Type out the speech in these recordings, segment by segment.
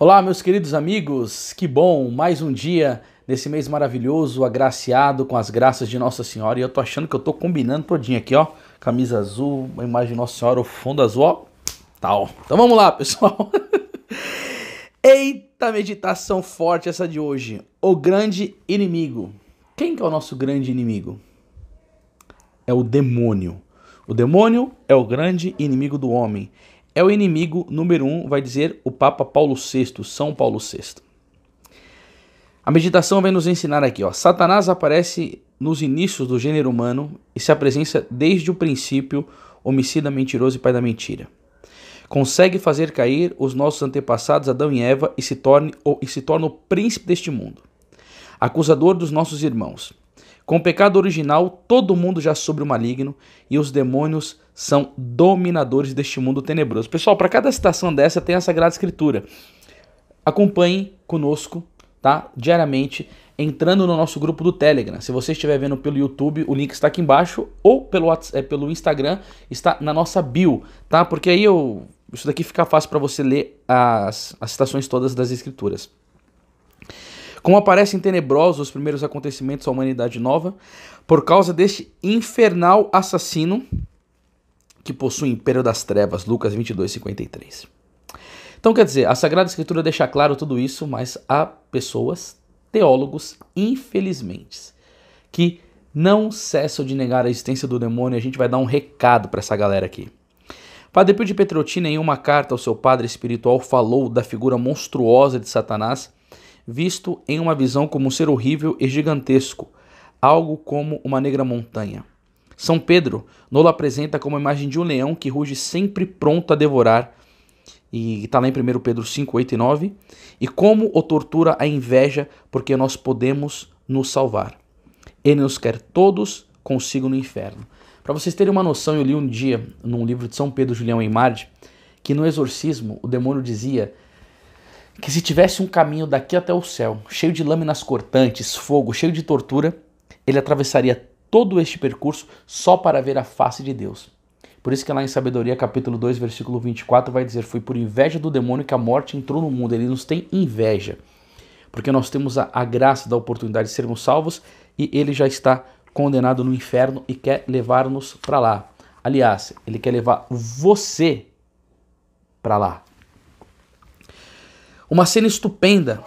Olá, meus queridos amigos, que bom, mais um dia nesse mês maravilhoso, agraciado com as graças de Nossa Senhora. E eu tô achando que eu tô combinando todinho aqui, ó. Camisa azul, a imagem de Nossa Senhora, o fundo azul, ó. Tal. Então vamos lá, pessoal. Eita, meditação forte essa de hoje. O grande inimigo. Quem que é o nosso grande inimigo? É o demônio. O demônio é o grande inimigo do homem. É o inimigo número 1, vai dizer o Papa Paulo VI, São Paulo VI. A meditação vai nos ensinar aqui, ó. Satanás aparece nos inícios do gênero humano e se apresenta desde o princípio, homicida, mentiroso e pai da mentira. Consegue fazer cair os nossos antepassados Adão e Eva e se torna o príncipe deste mundo. Acusador dos nossos irmãos. Com o pecado original, todo mundo já soube o maligno e os demônios são dominadores deste mundo tenebroso. Pessoal, para cada citação dessa tem a Sagrada Escritura. Acompanhe conosco, tá? Diariamente, entrando no nosso grupo do Telegram. Se você estiver vendo pelo YouTube, o link está aqui embaixo, ou pelo Instagram, está na nossa bio, tá? Porque aí isso daqui fica fácil para você ler as citações todas das Escrituras. Como aparecem tenebrosos os primeiros acontecimentos da humanidade nova, por causa deste infernal assassino que possui o império das trevas, Lucas 22:53. Então, quer dizer, a Sagrada Escritura deixa claro tudo isso, mas há pessoas, teólogos, infelizmente, que não cessam de negar a existência do demônio, e a gente vai dar um recado para essa galera aqui. Padre Pio de Petrottina, em uma carta ao seu padre espiritual, falou da figura monstruosa de Satanás, visto em uma visão como um ser horrível e gigantesco, algo como uma negra montanha. São Pedro nos apresenta como a imagem de um leão que ruge sempre pronto a devorar, e está lá em 1 Pedro 5, 8 e 9, e como o tortura a inveja, porque nós podemos nos salvar. Ele nos quer todos consigo no inferno. Para vocês terem uma noção, eu li um dia, num livro de São Pedro Julião Eymard, que no exorcismo o demônio dizia que se tivesse um caminho daqui até o céu, cheio de lâminas cortantes, fogo, cheio de tortura, ele atravessaria todo este percurso só para ver a face de Deus. Por isso que lá em Sabedoria, capítulo 2, versículo 24, vai dizer: foi por inveja do demônio que a morte entrou no mundo. Ele nos tem inveja, porque nós temos a graça da oportunidade de sermos salvos e ele já está condenado no inferno e quer levar-nos para lá. Aliás, ele quer levar você para lá. Uma cena estupenda,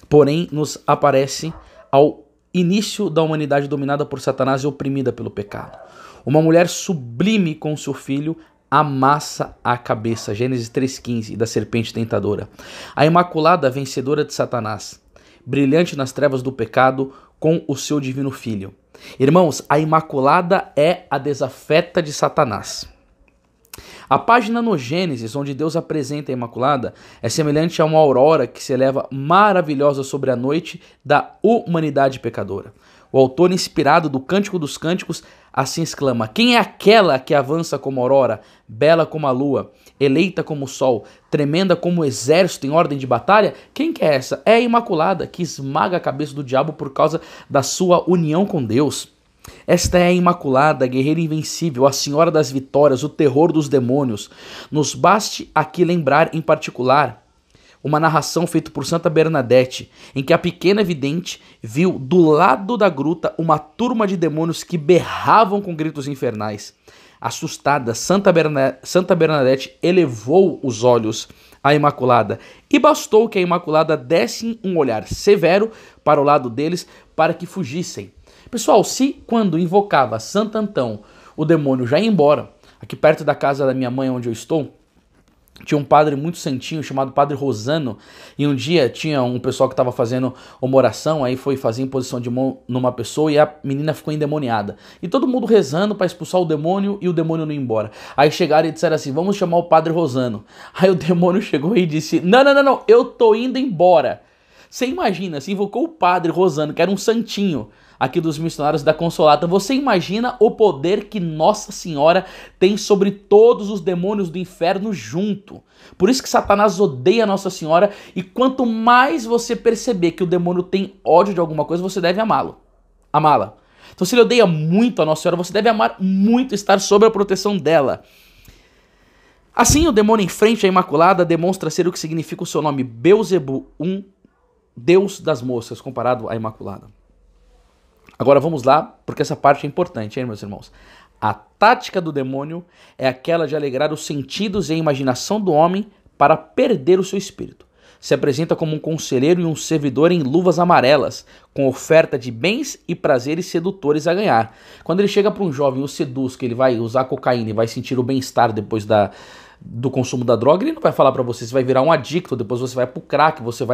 porém, nos aparece ao início da humanidade dominada por Satanás e oprimida pelo pecado. Uma mulher sublime com seu filho amassa a cabeça, Gênesis 3,15, da serpente tentadora. A Imaculada, vencedora de Satanás, brilhante nas trevas do pecado com o seu divino filho. Irmãos, a Imaculada é a desafeta de Satanás. A página no Gênesis, onde Deus apresenta a Imaculada, é semelhante a uma aurora que se eleva maravilhosa sobre a noite da humanidade pecadora. O autor, inspirado do Cântico dos Cânticos, assim exclama: quem é aquela que avança como aurora, bela como a lua, eleita como o sol, tremenda como o exército em ordem de batalha? Quem que é essa? É a Imaculada, que esmaga a cabeça do diabo por causa da sua união com Deus. Esta é a Imaculada, a guerreira invencível, a senhora das vitórias, o terror dos demônios. Nos baste aqui lembrar em particular uma narração feita por Santa Bernadette, em que a pequena vidente viu do lado da gruta uma turma de demônios que berravam com gritos infernais. Assustada, Santa Bernadette elevou os olhos à Imaculada e bastou que a Imaculada desse um olhar severo para o lado deles para que fugissem. Pessoal, se quando invocava Santo Antão o demônio já ia embora, aqui perto da casa da minha mãe onde eu estou, tinha um padre muito santinho chamado Padre Rosano, e um dia tinha um pessoal que estava fazendo uma oração, aí foi fazer imposição de mão numa pessoa e a menina ficou endemoniada. E todo mundo rezando para expulsar o demônio e o demônio não ir embora. Aí chegaram e disseram assim: vamos chamar o Padre Rosano. Aí o demônio chegou e disse: não, eu tô indo embora. Você imagina, se invocou o Padre Rosano, que era um santinho aqui dos missionários da Consolata. Você imagina o poder que Nossa Senhora tem sobre todos os demônios do inferno junto. Por isso que Satanás odeia Nossa Senhora, e quanto mais você perceber que o demônio tem ódio de alguma coisa, você deve amá-la. Então, se ele odeia muito a Nossa Senhora, você deve amar muito estar sob a proteção dela. Assim, o demônio em frente à Imaculada demonstra ser o que significa o seu nome, Beelzebu, um deus das moças, comparado à Imaculada. Agora vamos lá, porque essa parte é importante, hein, meus irmãos? A tática do demônio é aquela de alegrar os sentidos e a imaginação do homem para perder o seu espírito. Se apresenta como um conselheiro e um servidor em luvas amarelas, com oferta de bens e prazeres sedutores a ganhar. Quando ele chega para um jovem e o seduz, que ele vai usar cocaína e vai sentir o bem-estar depois do consumo da droga, ele não vai falar para você vai virar um adicto, depois você vai pro crack, você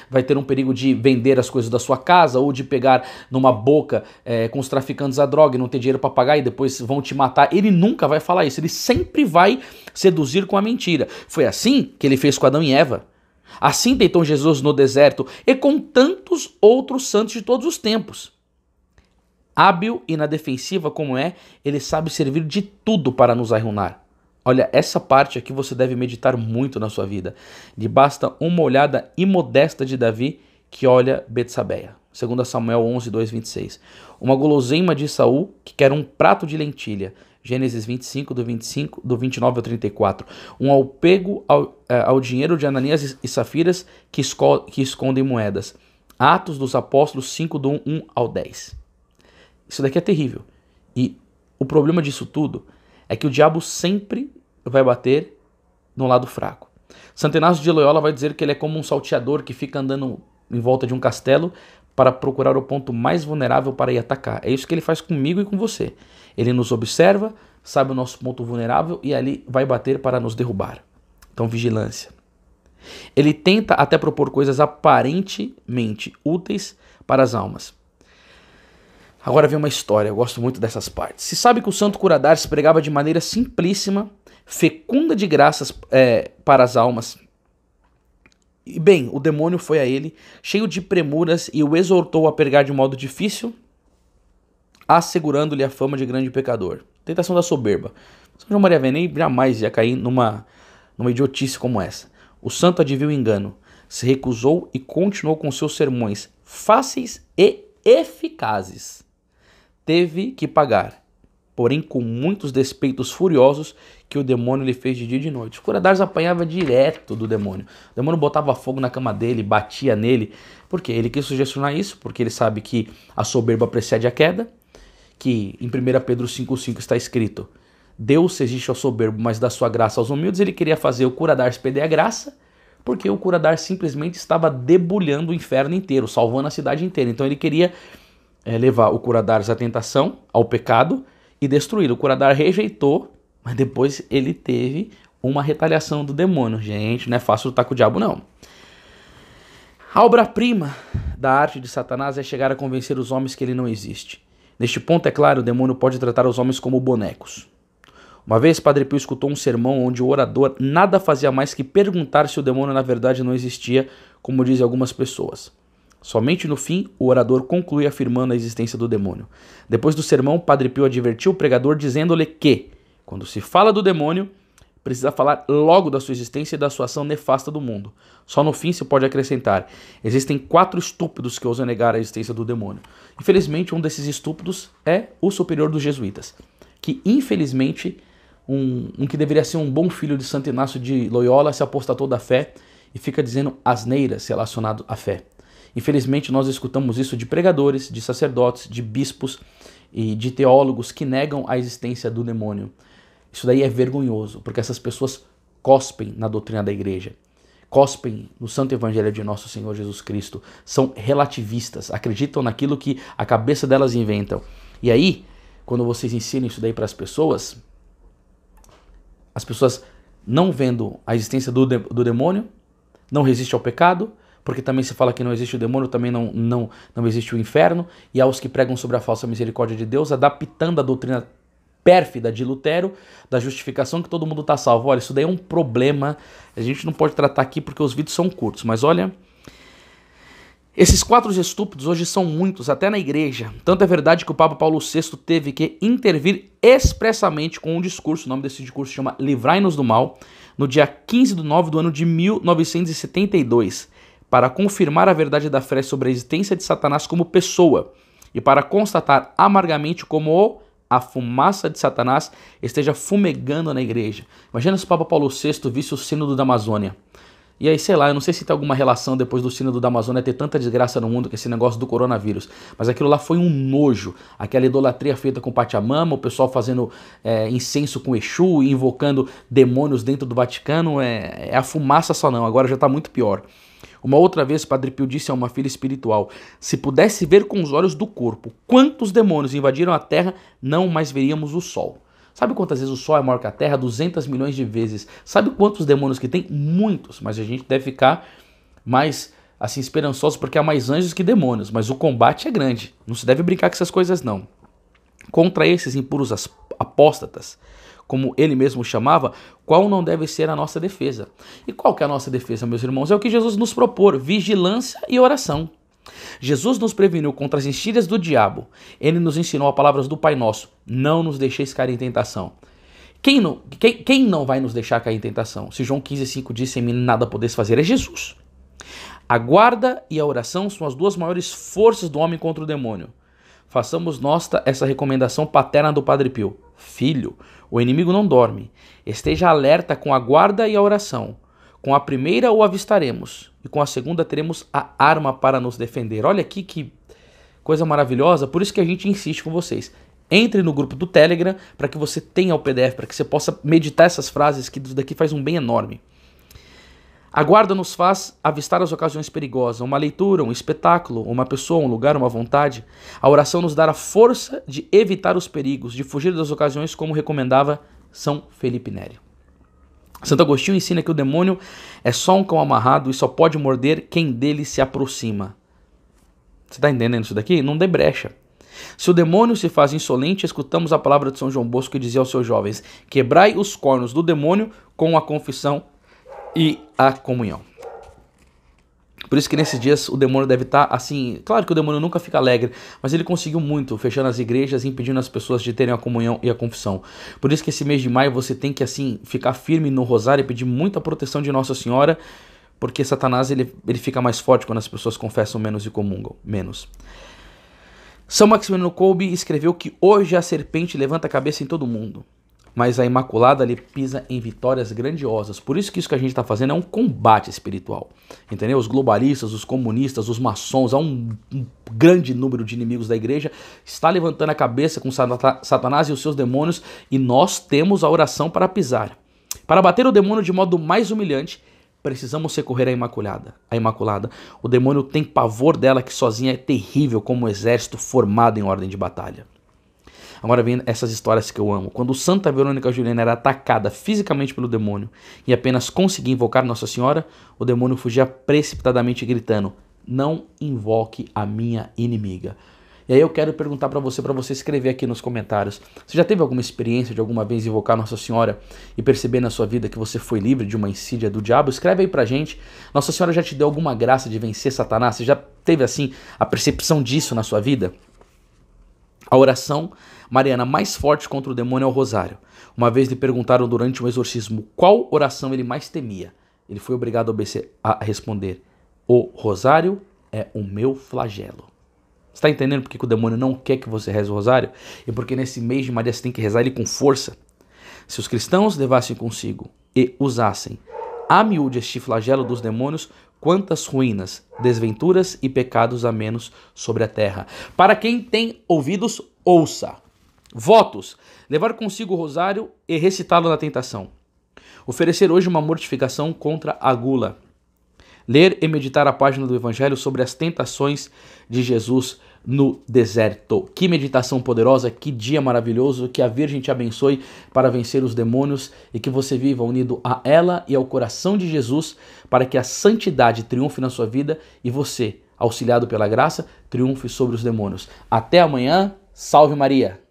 vai ter um perigo de vender as coisas da sua casa ou de pegar numa boca com os traficantes da droga e não ter dinheiro para pagar e depois vão te matar. Ele nunca vai falar isso, ele sempre vai seduzir com a mentira. Foi assim que ele fez com Adão e Eva. Assim tentou Jesus no deserto e com tantos outros santos de todos os tempos. Hábil e na defensiva como é, ele sabe servir de tudo para nos arruinar. Olha, essa parte aqui você deve meditar muito na sua vida. Lhe basta uma olhada imodesta de Davi que olha Betsabeia. 2 Samuel 11, 2, 26. Uma guloseima de Saul que quer um prato de lentilha. Gênesis 25, do 29 ao 34. Um apego ao dinheiro de Ananias e Safiras que escondem moedas. Atos dos Apóstolos 5, do 1 ao 10. Isso daqui é terrível. E o problema disso tudo é que o diabo sempre vai bater no lado fraco. Santo Inácio de Loyola vai dizer que ele é como um salteador que fica andando em volta de um castelo para procurar o ponto mais vulnerável para ir atacar. É isso que ele faz comigo e com você. Ele nos observa, sabe o nosso ponto vulnerável e ali vai bater para nos derrubar. Então, vigilância. Ele tenta até propor coisas aparentemente úteis para as almas. Agora vem uma história, eu gosto muito dessas partes. Se sabe que o santo Curadars pregava de maneira simplíssima, fecunda de graças para as almas. E bem, o demônio foi a ele, cheio de premuras, e o exortou a pregar de modo difícil, assegurando-lhe a fama de grande pecador. Tentação da soberba. São João Maria Vianney jamais ia cair numa idiotice como essa. O santo adivinhou o engano, se recusou e continuou com seus sermões fáceis e eficazes. Teve que pagar, porém com muitos despeitos furiosos que o demônio lhe fez de dia e de noite. O Curadars apanhava direto do demônio. O demônio botava fogo na cama dele, batia nele. Por quê? Ele quis sugestionar isso, porque ele sabe que a soberba precede a queda, que em 1 Pedro 5,5 está escrito: Deus resiste ao soberbo, mas dá sua graça aos humildes. Ele queria fazer o Curadars perder a graça, porque o Curadars simplesmente estava debulhando o inferno inteiro, salvando a cidade inteira. Então ele queria levar o Curadars à tentação, ao pecado e destruir. O Curadars rejeitou, mas depois ele teve uma retaliação do demônio. Gente, não é fácil lutar com o diabo, não. A obra-prima da arte de Satanás é chegar a convencer os homens que ele não existe. Neste ponto, é claro, o demônio pode tratar os homens como bonecos. Uma vez, Padre Pio escutou um sermão onde o orador nada fazia mais que perguntar se o demônio na verdade não existia, como dizem algumas pessoas. Somente no fim, o orador conclui afirmando a existência do demônio. Depois do sermão, Padre Pio advertiu o pregador dizendo-lhe que, quando se fala do demônio, precisa falar logo da sua existência e da sua ação nefasta do mundo. Só no fim se pode acrescentar: existem 4 estúpidos que ousam negar a existência do demônio. Infelizmente, um desses estúpidos é o superior dos jesuítas, que infelizmente, um que deveria ser um bom filho de Santo Inácio de Loyola, se apostatou da fé e fica dizendo asneiras relacionadas à fé. Infelizmente, nós escutamos isso de pregadores, de sacerdotes, de bispos e de teólogos que negam a existência do demônio. Isso daí é vergonhoso, porque essas pessoas cospem na doutrina da igreja, cospem no Santo Evangelho de Nosso Senhor Jesus Cristo, são relativistas, acreditam naquilo que a cabeça delas inventam. E aí, quando vocês ensinam isso daí para as pessoas não vendo a existência do demônio, não resistem ao pecado, porque também se fala que não existe o demônio, também não existe o inferno, e aos que pregam sobre a falsa misericórdia de Deus, adaptando a doutrina pérfida de Lutero, da justificação que todo mundo está salvo. Olha, isso daí é um problema, a gente não pode tratar aqui porque os vídeos são curtos, mas olha, esses 4 estúpidos hoje são muitos, até na igreja. Tanto é verdade que o Papa Paulo VI teve que intervir expressamente com um discurso, o nome desse discurso se chama Livrai-nos do Mal, no dia 15 de 9 do ano de 1972, para confirmar a verdade da fé sobre a existência de Satanás como pessoa e para constatar amargamente como o a fumaça de Satanás esteja fumegando na igreja. Imagina se o Papa Paulo VI visse o sínodo da Amazônia. E aí, sei lá, eu não sei se tem alguma relação depois do sínodo da Amazônia ter tanta desgraça no mundo com esse negócio do coronavírus. Mas aquilo lá foi um nojo. Aquela idolatria feita com Pachamama, o pessoal fazendo incenso com Exu, invocando demônios dentro do Vaticano. É a fumaça só não, agora já está muito pior. Uma outra vez, Padre Pio disse a uma filha espiritual: se pudesse ver com os olhos do corpo quantos demônios invadiram a terra, não mais veríamos o sol. Sabe quantas vezes o Sol é maior que a Terra? 200 milhões de vezes. Sabe quantos demônios que tem? Muitos. Mas a gente deve ficar mais assim esperançoso porque há mais anjos que demônios. Mas o combate é grande. Não se deve brincar com essas coisas não. Contra esses impuros apóstatas, como ele mesmo chamava, qual não deve ser a nossa defesa? E qual que é a nossa defesa, meus irmãos? É o que Jesus nos propôs: vigilância e oração. Jesus nos preveniu contra as insídias do diabo. Ele nos ensinou as palavras do Pai Nosso: não nos deixeis cair em tentação. Quem não vai nos deixar cair em tentação? Se João 15,5 disse: em mim nada podeis fazer, é Jesus. A guarda e a oração são as duas maiores forças do homem contra o demônio. Façamos nossa essa recomendação paterna do Padre Pio: filho, o inimigo não dorme. Esteja alerta com a guarda e a oração. Com a primeira o avistaremos, e com a segunda teremos a arma para nos defender. Olha aqui que coisa maravilhosa, por isso que a gente insiste com vocês. Entre no grupo do Telegram para que você tenha o PDF, para que você possa meditar essas frases, que isso daqui faz um bem enorme. A guarda nos faz avistar as ocasiões perigosas, uma leitura, um espetáculo, uma pessoa, um lugar, uma vontade. A oração nos dá a força de evitar os perigos, de fugir das ocasiões, como recomendava São Felipe Neri. Santo Agostinho ensina que o demônio é só um cão amarrado e só pode morder quem dele se aproxima. Você está entendendo isso daqui? Não dê brecha. Se o demônio se faz insolente, escutamos a palavra de São João Bosco que dizia aos seus jovens: quebrai os cornos do demônio com a confissão e a comunhão. Por isso que nesses dias o demônio deve estar assim. Claro que o demônio nunca fica alegre, mas ele conseguiu muito, fechando as igrejas e impedindo as pessoas de terem a comunhão e a confissão. Por isso que esse mês de maio você tem que assim ficar firme no rosário e pedir muita proteção de Nossa Senhora, porque Satanás ele fica mais forte quando as pessoas confessam menos e comungam menos. São Maximiliano Kolbe escreveu que hoje a serpente levanta a cabeça em todo mundo, mas a Imaculada ali pisa em vitórias grandiosas. Por isso que a gente está fazendo é um combate espiritual. Entendeu? Os globalistas, os comunistas, os maçons, há um grande número de inimigos da igreja, está levantando a cabeça com Satanás e os seus demônios, e nós temos a oração para pisar. Para bater o demônio de modo mais humilhante, precisamos recorrer à Imaculada. O demônio tem pavor dela, que sozinha é terrível como um exército formado em ordem de batalha. Agora vem essas histórias que eu amo. Quando Santa Verônica Juliana era atacada fisicamente pelo demônio e apenas conseguia invocar Nossa Senhora, o demônio fugia precipitadamente gritando: não invoque a minha inimiga. E aí eu quero perguntar para você escrever aqui nos comentários. Você já teve alguma experiência de alguma vez invocar Nossa Senhora e perceber na sua vida que você foi livre de uma insídia do diabo? Escreve aí pra gente. Nossa Senhora já te deu alguma graça de vencer Satanás? Você já teve assim a percepção disso na sua vida? A oração mariana mais forte contra o demônio é o rosário. Uma vez lhe perguntaram durante um exorcismo qual oração ele mais temia. Ele foi obrigado a responder: o rosário é o meu flagelo. Você está entendendo porque que o demônio não quer que você reze o rosário? E porque nesse mês de Maria você tem que rezar ele com força? Se os cristãos levassem consigo e usassem a miúde este flagelo dos demônios, quantas ruínas, desventuras e pecados a menos sobre a terra. Para quem tem ouvidos, ouça. Votos: levar consigo o rosário e recitá-lo na tentação. Oferecer hoje uma mortificação contra a gula. Ler e meditar a página do Evangelho sobre as tentações de Jesus no deserto. Que meditação poderosa, que dia maravilhoso, que a Virgem te abençoe para vencer os demônios e que você viva unido a ela e ao coração de Jesus para que a santidade triunfe na sua vida e você, auxiliado pela graça, triunfe sobre os demônios. Até amanhã, salve Maria!